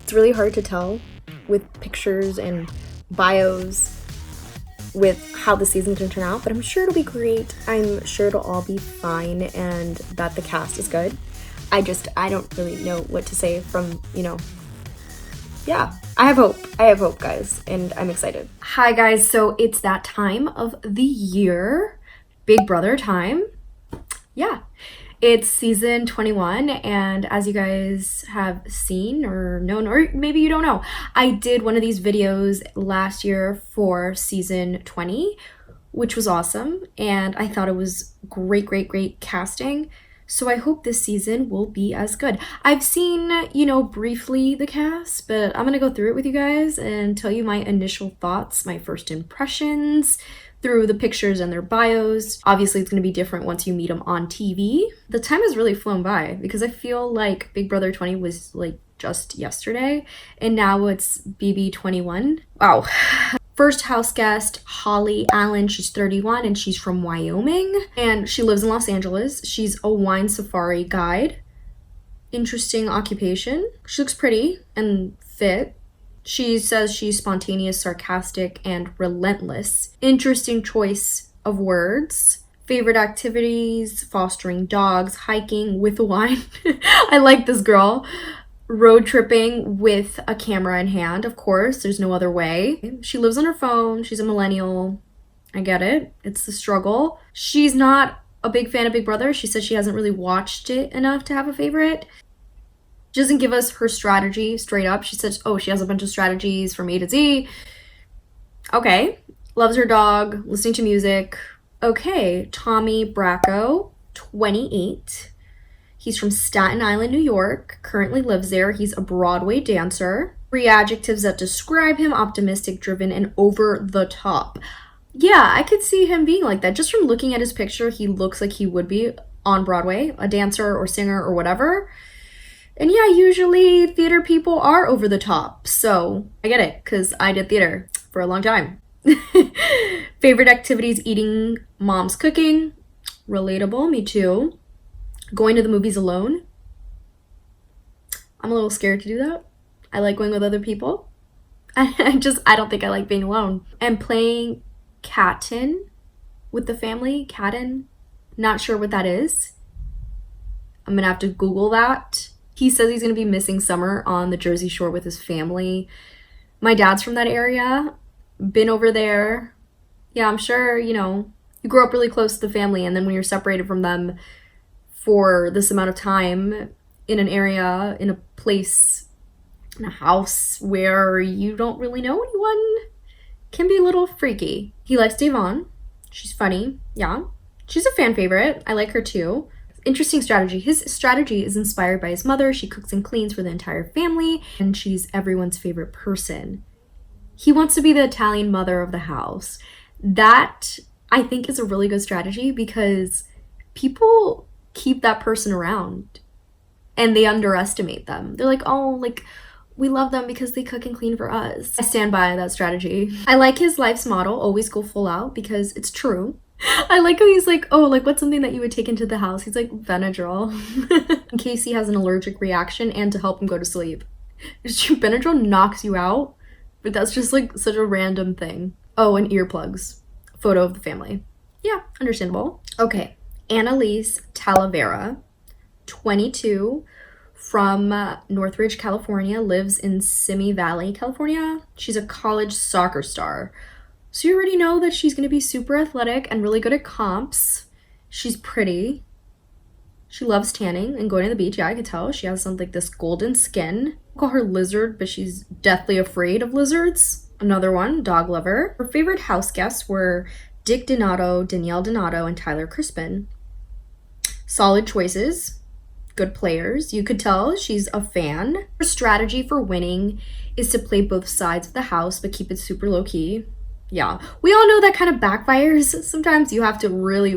It's really hard to tell with pictures and bios with how the season's gonna turn out, but I'm sure it'll be great. I'm sure it'll all be fine and that the cast is good. I don't really know what to say from, yeah, I have hope, guys, and I'm excited. Hi, guys, so it's that time of the year, Big Brother time. Yeah, it's season 21, and as you guys have seen or known, or maybe you don't know, I did one of these videos last year for season 20, which was awesome, and I thought it was great casting. So I hope this season will be as good. I've seen, briefly the cast, but I'm gonna go through it with you guys and tell you my initial thoughts, my first impressions through the pictures and their bios. Obviously, it's gonna be different once you meet them on TV. The time has really flown by because I feel like Big Brother 20 was like just yesterday, and now it's BB 21. Wow. First house guest, Holly Allen. She's 31 and she's from Wyoming and she lives in Los Angeles. She's a wine safari guide. Interesting occupation. She looks pretty and fit. She says she's spontaneous, sarcastic, and relentless. Interesting choice of words. Favorite activities, fostering dogs, hiking with wine. I like this girl. Road tripping with a camera in hand, of course. There's no other way. She lives on her phone. She's a millennial. I get it. It's the struggle. She's not a big fan of Big Brother. She says she hasn't really watched it enough to have a favorite. She doesn't give us her strategy straight up. She says, she has a bunch of strategies from A to Z. Okay. Loves her dog, listening to music. Okay. Tommy Brocco, 28. He's from Staten Island, New York, currently lives there. He's a Broadway dancer. 3 adjectives that describe him: optimistic, driven, and over the top. Yeah, I could see him being like that. Just from looking at his picture, he looks like he would be on Broadway, a dancer or singer or whatever. And yeah, usually theater people are over the top. So I get it, because I did theater for a long time. Favorite activities: eating mom's cooking. Relatable, me too. Going to the movies alone. I'm a little scared to do that. I like going with other people. I don't think I like being alone. And playing Caten with the family. Caten. Not sure what that is. I'm gonna have to Google that. He says he's gonna be missing summer on the Jersey Shore with his family. My dad's from that area. Been over there. Yeah, I'm sure, you grow up really close to the family, and then when you're separated from them for this amount of time in an area, in a place, in a house where you don't really know anyone, can be a little freaky. He likes Devon. She's funny. Yeah. She's a fan favorite. I like her too. Interesting strategy. His strategy is inspired by his mother. She cooks and cleans for the entire family, and she's everyone's favorite person. He wants to be the Italian mother of the house. That, I think, is a really good strategy because people keep that person around and they underestimate them. They're like, we love them because they cook and clean for us. I stand by that strategy. I like his life's motto: always go full out, because it's true. I like how he's like, what's something that you would take into the house? He's like, Benadryl. In case he has an allergic reaction and to help him go to sleep. Benadryl knocks you out, but that's just like such a random thing. And earplugs. Photo of the family. Yeah, understandable. Okay. Luisa Talavera, 22, from Northridge, California, lives in Simi Valley, California. She's a college soccer star. So you already know that she's going to be super athletic and really good at comps. She's pretty. She loves tanning and going to the beach. Yeah, I could tell. She has something like this golden skin. I call her lizard, but she's deathly afraid of lizards. Another one, dog lover. Her favorite house guests were Dick Donato, Danielle Donato, and Tyler Crispin. Solid choices, good players. You could tell she's a fan. Her strategy for winning is to play both sides of the house, but keep it super low key. Yeah, we all know that kind of backfires. Sometimes you have to really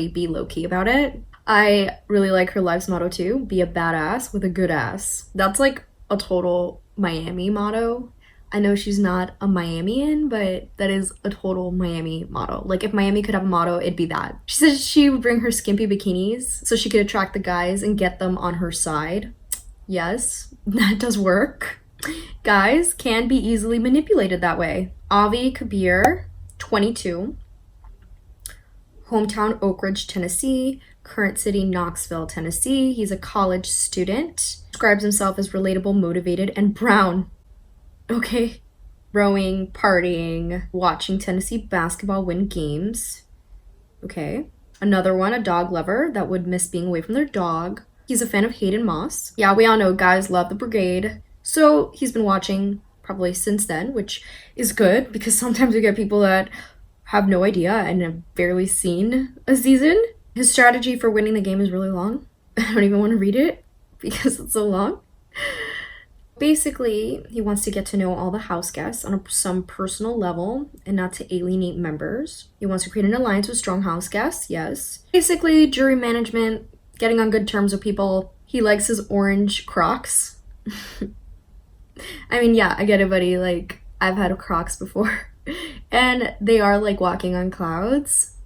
be low key about it. I really like her life's motto too: be a badass with a good ass. That's like a total Miami motto. I know she's not a Miamian, but that is a total Miami motto. Like, if Miami could have a motto, it'd be that. She says she would bring her skimpy bikinis so she could attract the guys and get them on her side. Yes, that does work. Guys can be easily manipulated that way. Avi Kabir, 22, hometown Oak Ridge, Tennessee, current city Knoxville, Tennessee. He's a college student. Describes himself as relatable, motivated, and brown. Okay. Rowing, partying, watching Tennessee basketball win games. Okay. Another one, a dog lover that would miss being away from their dog. He's a fan of Hayden Moss. Yeah, we all know guys love the Brigade. So he's been watching probably since then, which is good because sometimes we get people that have no idea and have barely seen a season. His strategy for winning the game is really long. I don't even want to read it because it's so long. Basically, he wants to get to know all the house guests on some personal level and not to alienate members. He wants to create an alliance with strong house guests, yes. Basically, jury management, getting on good terms with people. He likes his orange Crocs. I mean, yeah, I get it, buddy. Like, I've had Crocs before. And they are like walking on clouds.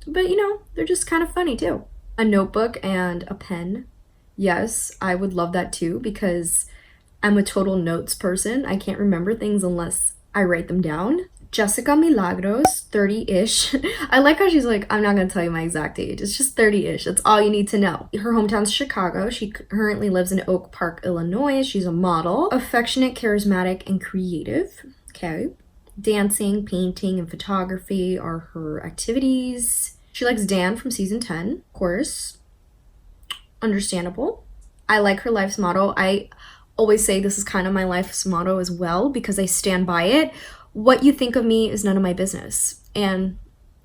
But, you know, they're just kind of funny, too. A notebook and a pen. Yes, I would love that, too, because I'm a total notes person. I can't remember things unless I write them down. Jessica Milagros, 30-ish. I like how she's like, I'm not going to tell you my exact age. It's just 30-ish. That's all you need to know. Her hometown's Chicago. She currently lives in Oak Park, Illinois. She's a model. Affectionate, charismatic, and creative. Okay. Dancing, painting, and photography are her activities. She likes Dan from season 10, of course. Understandable. I like her life's motto. I always say this is kind of my life's motto as well because I stand by it. What you think of me is none of my business. And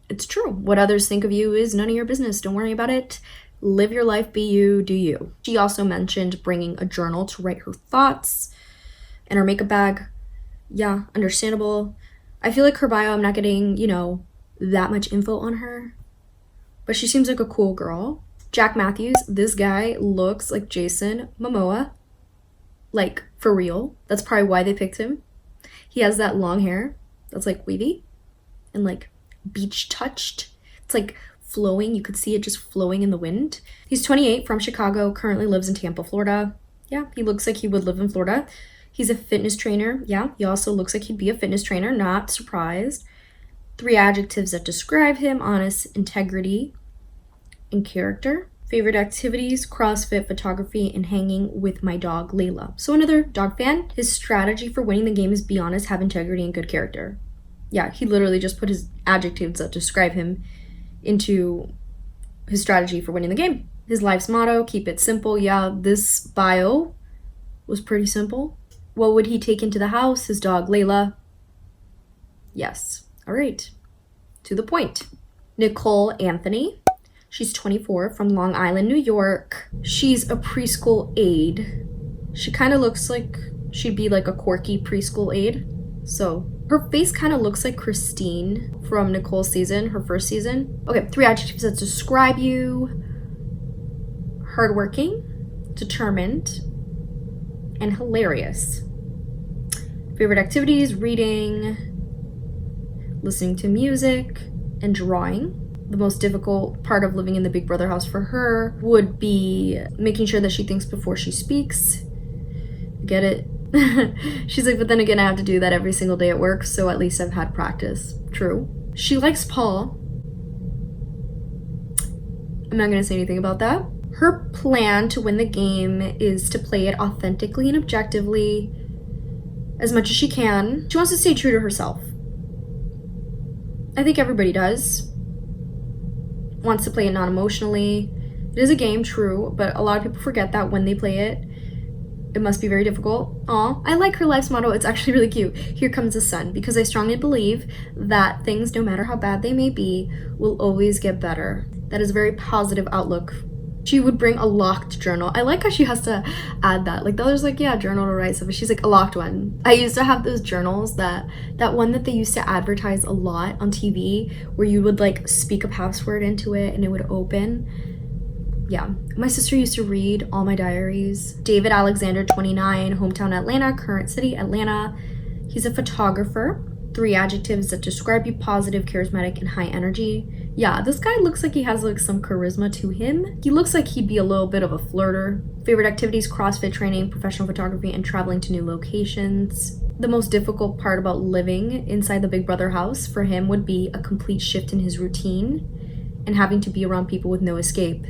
it's true. What others think of you is none of your business. Don't worry about it. Live your life, be you, do you. She also mentioned bringing a journal to write her thoughts and her makeup bag. Yeah, understandable. I feel like her bio, I'm not getting, you know, that much info on her. But she seems like a cool girl. Jack Matthews, this guy looks like Jason Momoa. Like, for real. That's probably why they picked him. He has that long hair that's like wavy and like beach touched. It's like flowing. You could see it just flowing in the wind. He's 28, from Chicago, currently lives in Tampa, Florida. Yeah, he looks like he would live in Florida. He's a fitness trainer. Yeah, he also looks like he'd be a fitness trainer. Not surprised. 3 adjectives that describe him: honest, integrity, and character. Favorite activities: CrossFit, photography, and hanging with my dog, Layla. So another dog fan. His strategy for winning the game is be honest, have integrity, and good character. Yeah, he literally just put his adjectives that describe him into his strategy for winning the game. His life's motto: keep it simple. Yeah, this bio was pretty simple. What would he take into the house? His dog, Layla. Yes. All right. To the point. Nicole Anthony. She's 24, from Long Island, New York. She's a preschool aide. She kind of looks like she'd be like a quirky preschool aide. So her face kind of looks like Christine from Nicole's season, her first season. Okay, 3 adjectives that describe you: hardworking, determined, and hilarious. Favorite activities: reading, listening to music, and drawing. The most difficult part of living in the Big Brother house for her would be making sure that she thinks before she speaks. Get it? She's like, but then again, I have to do that every single day at work, so at least I've had practice. True. She likes Paul. I'm not gonna say anything about that. Her plan to win the game is to play it authentically and objectively as much as she can. She wants to stay true to herself. I think everybody does. Wants to play it non-emotionally. It is a game, true, but a lot of people forget that when they play it. It must be very difficult. Aw, I like her life's motto. It's actually really cute. Here comes the sun, because I strongly believe that things, no matter how bad they may be, will always get better. That is a very positive outlook. She would bring a locked journal. I like how she has to add that. Like the others, like, yeah, journal to write stuff, but she's like, a locked one. I used to have those journals, that one that they used to advertise a lot on TV, where you would like speak a password into it and it would open. Yeah, my sister used to read all my diaries. David Alexander, 29, hometown Atlanta, current city Atlanta. He's a photographer. 3 adjectives that describe you: positive, charismatic, and high energy. Yeah, this guy looks like he has like some charisma to him. He looks like he'd be a little bit of a flirter. Favorite activities: CrossFit training, professional photography, and traveling to new locations. The most difficult part about living inside the Big Brother house for him would be a complete shift in his routine and having to be around people with no escape.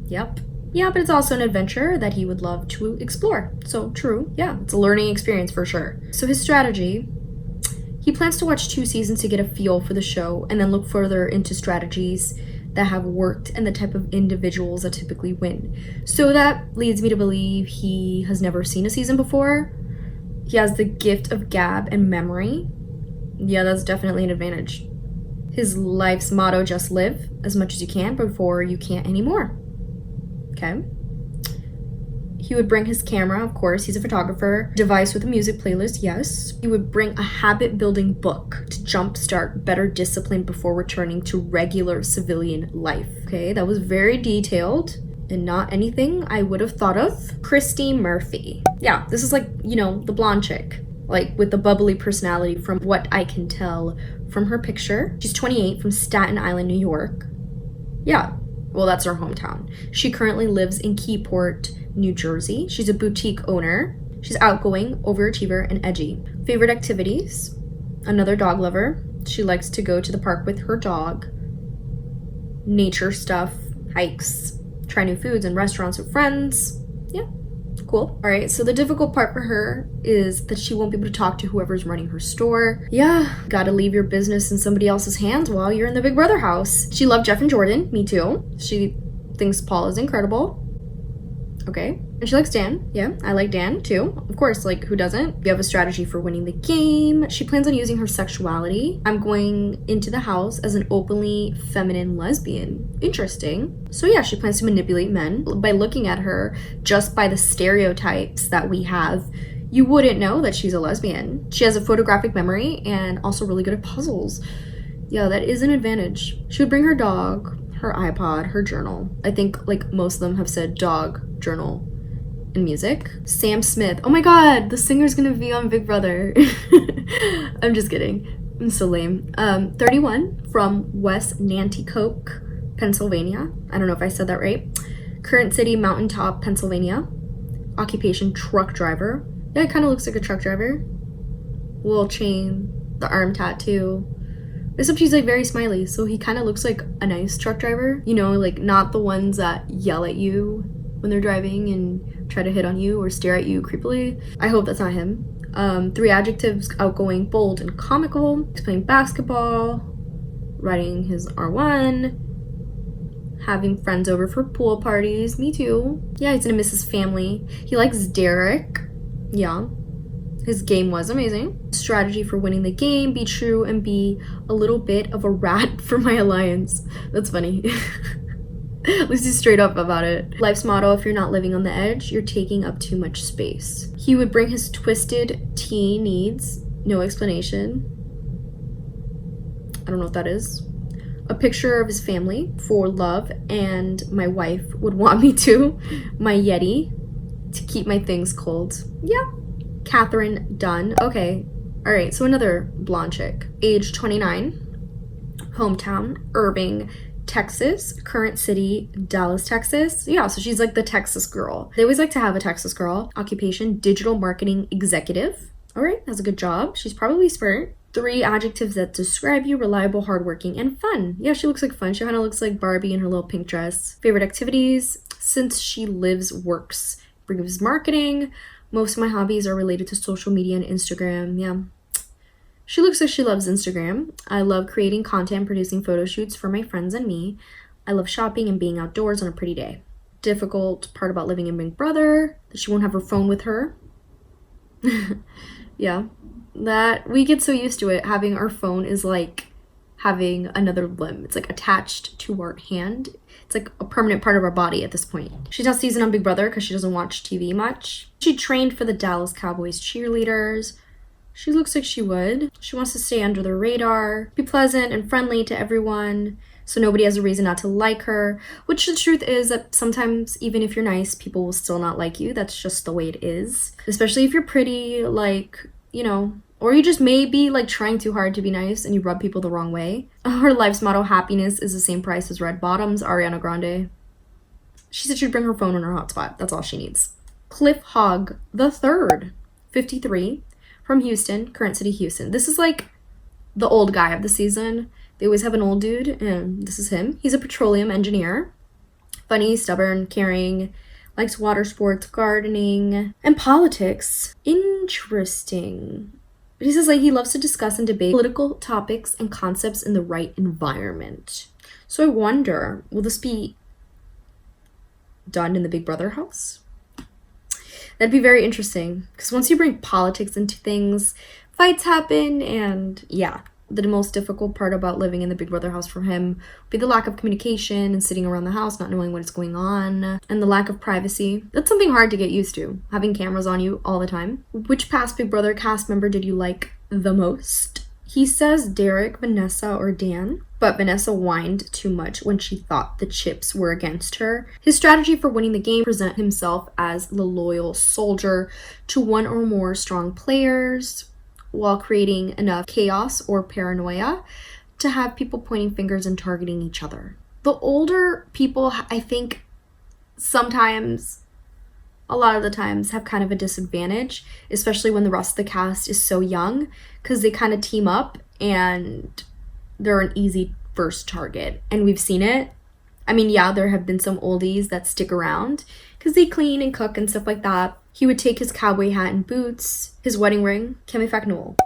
Yep. Yeah, but it's also an adventure that he would love to explore. So true, yeah, it's a learning experience for sure. So his strategy: he plans to watch 2 seasons to get a feel for the show and then look further into strategies that have worked and the type of individuals that typically win. So that leads me to believe he has never seen a season before. He has the gift of gab and memory. Yeah, that's definitely an advantage. His life's motto: just live as much as you can before you can't anymore. Okay. He would bring his camera, of course, he's a photographer. Device with a music playlist, yes. He would bring a habit-building book to jumpstart better discipline before returning to regular civilian life. Okay, that was very detailed and not anything I would have thought of. Christie Murphy. Yeah, this is like, you know, the blonde chick, like with the bubbly personality from what I can tell from her picture. She's 28, from Staten Island, New York. Yeah, well, that's her hometown. She currently lives in Keyport, New Jersey. She's a boutique owner. She's outgoing, overachiever, and edgy. Favorite activities: another dog lover. She likes to go to the park with her dog. Nature stuff, hikes, try new foods and restaurants with friends. Yeah, cool. All right, so the difficult part for her is that she won't be able to talk to whoever's running her store. Yeah, gotta leave your business in somebody else's hands while you're in the Big Brother house. She loved Jeff and Jordan, me too. She thinks Paul is incredible. Okay. And she likes Dan. Yeah, I like Dan too. Of course, like, who doesn't? You have a strategy for winning the game. She plans on using her sexuality. I'm going into the house as an openly feminine lesbian. Interesting. So yeah, she plans to manipulate men. By looking at her, just by the stereotypes that we have, you wouldn't know that she's a lesbian. She has a photographic memory and also really good at puzzles. Yeah, that is an advantage. She would bring her dog, her iPod, her journal. I think like most of them have said dog, journal, and music. Sam Smith. Oh my god, the singer's gonna be on Big Brother. I'm just kidding. I'm so lame. 31, from West Nanticoke, Pennsylvania. I don't know if I said that right. Current city, Mountaintop, Pennsylvania. Occupation, truck driver. Yeah, it kind of looks like a truck driver. Little chain, the arm tattoo. Except he's like very smiley, so he kind of looks like a nice truck driver. You know, like not the ones that yell at you when they're driving and try to hit on you or stare at you creepily. I hope that's not him. 3 adjectives: outgoing, bold, and comical. He's playing basketball, riding his R1, having friends over for pool parties. Me too. Yeah, he's gonna miss his family. He likes Derek. Yeah. His game was amazing. Strategy for winning the game: be true and be a little bit of a rat for my alliance. That's funny. At least he's straight up about it. Life's motto: if you're not living on the edge, you're taking up too much space. He would bring his twisted tea needs. No explanation. I don't know what that is. A picture of his family for love, and my wife would want me to. My Yeti to keep my things cold. Yeah. Catherine Dunn. Okay. All right. So another blonde chick. Age 29. Hometown, Irving, Texas. Current city, Dallas, Texas. Yeah, so she's like the Texas girl. They always like to have a Texas girl. Occupation, digital marketing executive. All right. That's a good job. She's probably smart. 3 adjectives that describe you: reliable, hardworking, and fun. Yeah, she looks like fun. She kind of looks like Barbie in her little pink dress. Favorite activities: since she lives, works, brings marketing. Most of my hobbies are related to social media and Instagram. Yeah. She looks like she loves Instagram. I love creating content, producing photo shoots for my friends and me. I love shopping and being outdoors on a pretty day. Difficult part about living in Big Brother: that she won't have her phone with her. Yeah. That we get so used to it. Having our phone is like having another limb. It's like attached to our hand. It's like a permanent part of our body at this point. She's not seasoned on Big Brother because she doesn't watch TV much. She trained for the Dallas Cowboys cheerleaders. She looks like she would. She wants to stay under the radar, be pleasant and friendly to everyone, so nobody has a reason not to like her. Which the truth is that sometimes, even if you're nice, people will still not like you. That's just the way it is. Especially if you're pretty, like, you know, Or you just may be like trying too hard to be nice and you rub people the wrong way. Her life's motto, happiness is the same price as red bottoms. Ariana Grande. She said she'd bring her phone and her hotspot. That's all she needs. Cliff Hogg the third, 53, from Houston, current city Houston. This is like the old guy of the season. They always have an old dude, and this is him. He's a petroleum engineer. Funny, stubborn, caring, likes water sports, gardening, and politics. Interesting. He says like he loves to discuss and debate political topics and concepts in the right environment. So I wonder, will this be done in the Big Brother house? That'd be very interesting, because once you bring politics into things, fights happen, and yeah. The most difficult part about living in the Big Brother house for him would be the lack of communication and sitting around the house not knowing what is going on, and the lack of privacy. That's something hard to get used to, having cameras on you all the time. Which past Big Brother cast member did you like the most? He says Derek, Vanessa, or Dan, but Vanessa whined too much when she thought the chips were against her. His strategy for winning the game: present himself as the loyal soldier to one or more strong players, while creating enough chaos or paranoia to have people pointing fingers and targeting each other. The older people, I think, sometimes, a lot of the times, have kind of a disadvantage, especially when the rest of the cast is so young, because they kind of team up and they're an easy first target. And we've seen it. I mean, yeah, there have been some oldies that stick around because they clean and cook and stuff like that. He would take his cowboy hat and boots, his wedding ring, Kemi Faknol.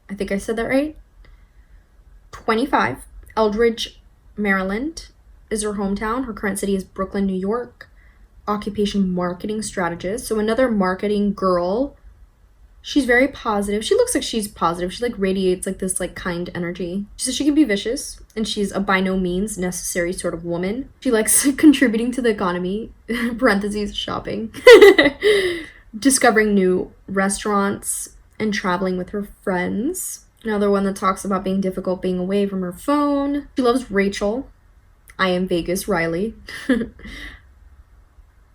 I think I said that right. 25, Eldridge, Maryland is her hometown. Her current city is Brooklyn, New York. Occupation marketing strategist. So another marketing girl. She's very positive. She looks like she's positive. She like radiates like this like kind energy. She says she can be vicious, and she's a by no means necessary sort of woman. She likes contributing to the economy, parentheses, shopping, discovering new restaurants, and traveling with her friends. Another one that talks about being difficult being away from her phone. She loves Rachel. I am Vegas Riley.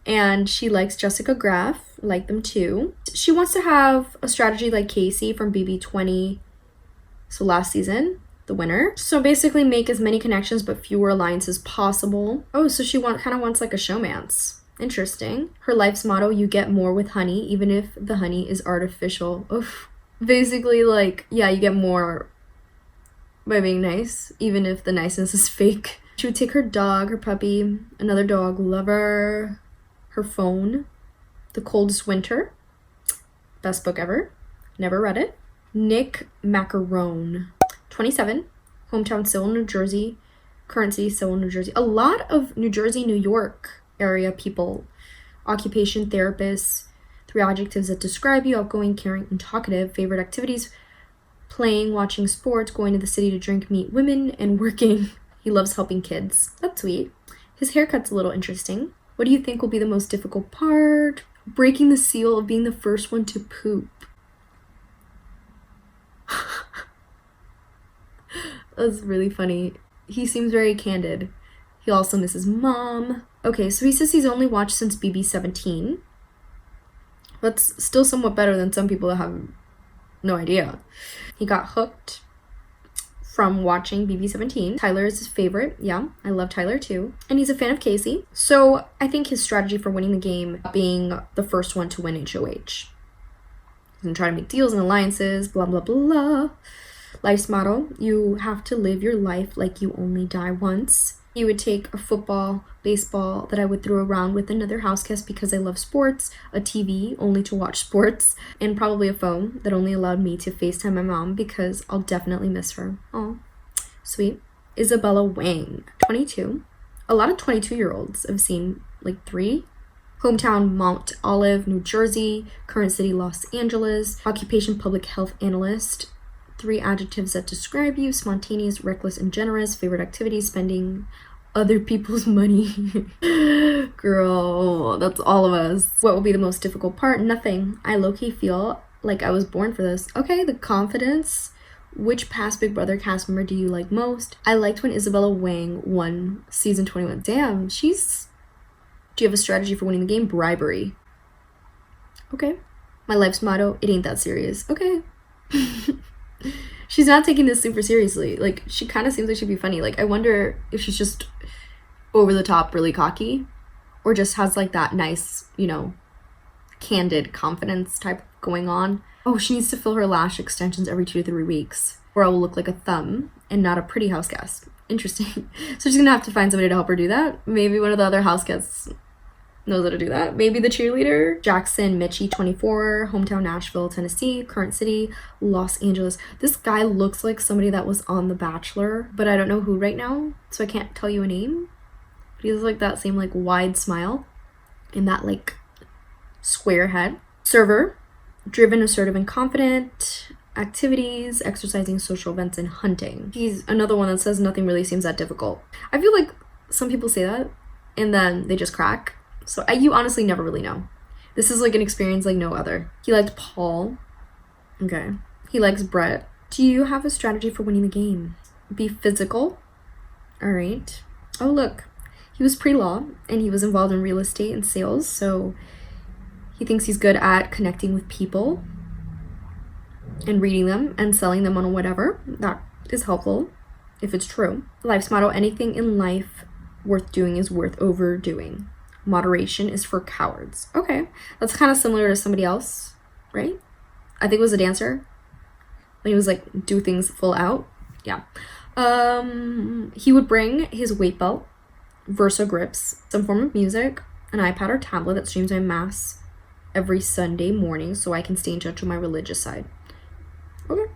And she likes Jessica Graff, like them too. She wants to have a strategy like Casey from BB20, so last season, the winner. So basically make as many connections but fewer alliances possible. Oh, so she kind of wants like a showmance. Interesting. Her life's motto, you get more with honey, even if the honey is artificial. Oof. Basically like, yeah, you get more by being nice, even if the niceness is fake. She would take her dog, her puppy, another dog lover, her phone, The Coldest Winter, best book ever, never read it. Nick Macarone, 27, hometown Sewell, New Jersey, current city Sewell, New Jersey. A lot of New Jersey, New York area people. Occupation therapist, 3 adjectives that describe you: outgoing, caring, and talkative. Favorite activities: playing, watching sports, going to the city to drink, meet women, and working. He loves helping kids. That's sweet. His haircut's a little interesting. What do you think will be the most difficult part? Breaking the seal of being the first one to poop. That's really funny. He seems very candid. He also misses mom. Okay, so he says he's only watched since BB17. That's still somewhat better than some people that have no idea. He got hooked from watching BB17. Tyler is his favorite. Yeah, I love Tyler too. And he's a fan of Casey. So I think his strategy for winning the game, being the first one to win HOH. He's gonna try to make deals and alliances, blah, blah, blah. Life's motto, you have to live your life like you only die once. He would take a football, baseball that I would throw around with another house guest because I love sports, a TV only to watch sports, and probably a phone that only allowed me to FaceTime my mom because I'll definitely miss her. Oh, sweet. Isabella Wang, 22. A lot of 22-year-olds I've seen, like 3. Hometown Mount Olive, New Jersey. Current city Los Angeles. Occupation public health analyst. 3 adjectives that describe you: spontaneous, reckless, and generous. Favorite activities: spending other people's money. Girl, that's all of us. What will be the most difficult part? Nothing. I low-key feel like I was born for this. Okay, the confidence. Which past Big Brother cast member do you like most? I liked when Isabella Wang won season 21. Damn, she's... Do you have a strategy for winning the game? Bribery. Okay. My life's motto, it ain't that serious. Okay. She's not taking this super seriously. Like, she kind of seems like she'd be funny. Like, I wonder if she's just over the top, really cocky, or just has like that nice, you know, candid confidence type going on. Oh, she needs to fill her lash extensions every 2 to 3 weeks, or I will look like a thumb and not a pretty house guest. Interesting. So she's gonna have to find somebody to help her do that. Maybe one of the other house guests knows how to do that. Maybe the cheerleader. Jackson Mitchie, 24, hometown Nashville, Tennessee, current city Los Angeles. This guy looks like somebody that was on The Bachelor, but I don't know who right now, so I can't tell you a name. But he has like that same like wide smile and that like square head. Server, driven, assertive, and confident. Activities, exercising, social events, and hunting. He's another one that says nothing really seems that difficult. I feel like some people say that and then they just crack. So you honestly never really know. This is like an experience like no other. He liked Paul. Okay. He likes Brett. Do you have a strategy for winning the game? Be physical. All right. Oh, look. He was pre-law and he was involved in real estate and sales. So he thinks he's good at connecting with people and reading them and selling them on whatever. That is helpful if it's true. Life's motto, anything in life worth doing is worth overdoing. Moderation is for cowards. Okay, that's kind of similar to somebody else, right? I think it was a dancer when he was like, do things full out. Yeah. He would bring his weight belt, Versa grips, some form of music, an iPad or tablet that streams my mass every Sunday morning so I can stay in touch with my religious side. Okay,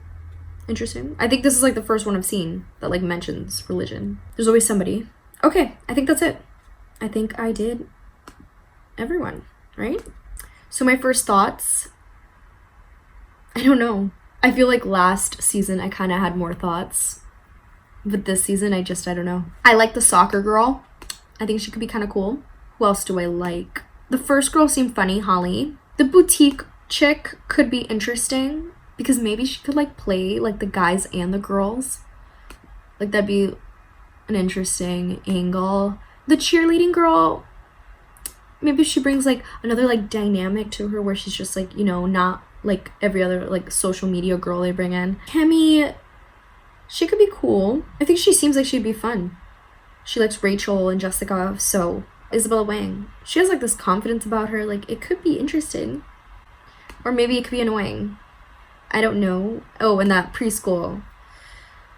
interesting. I think this is like the first one I've seen that like mentions religion. There's always somebody. Okay, I think that's it. I think I did everyone, right? So my first thoughts, I don't know. I feel like last season I kind of had more thoughts, but this season I don't know. I like the soccer girl. I think she could be kind of cool. Who else do I like? The first girl seemed funny, Holly. The boutique chick could be interesting because maybe she could like play like the guys and the girls. Like that'd be an interesting angle. The cheerleading girl, maybe she brings like another like dynamic to her where she's just like, you know, not like every other like social media girl they bring in. Kemi, she could be cool. I think she seems like she'd be fun. She likes Rachel and Jessica, so Isabella Wang. She has like this confidence about her, like it could be interesting. Or maybe it could be annoying. I don't know. Oh, and that preschool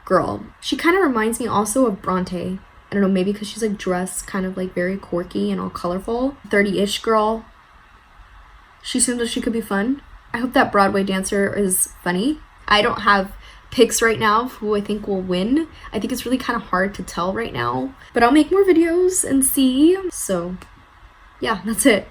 girl. She kind of reminds me also of Bronte. I don't know, maybe because she's like dressed kind of like very quirky and all colorful. 30-ish girl. She seems like she could be fun. I hope that Broadway dancer is funny. I don't have picks right now of who I think will win. I think it's really kind of hard to tell right now. But I'll make more videos and see. So, yeah, that's it.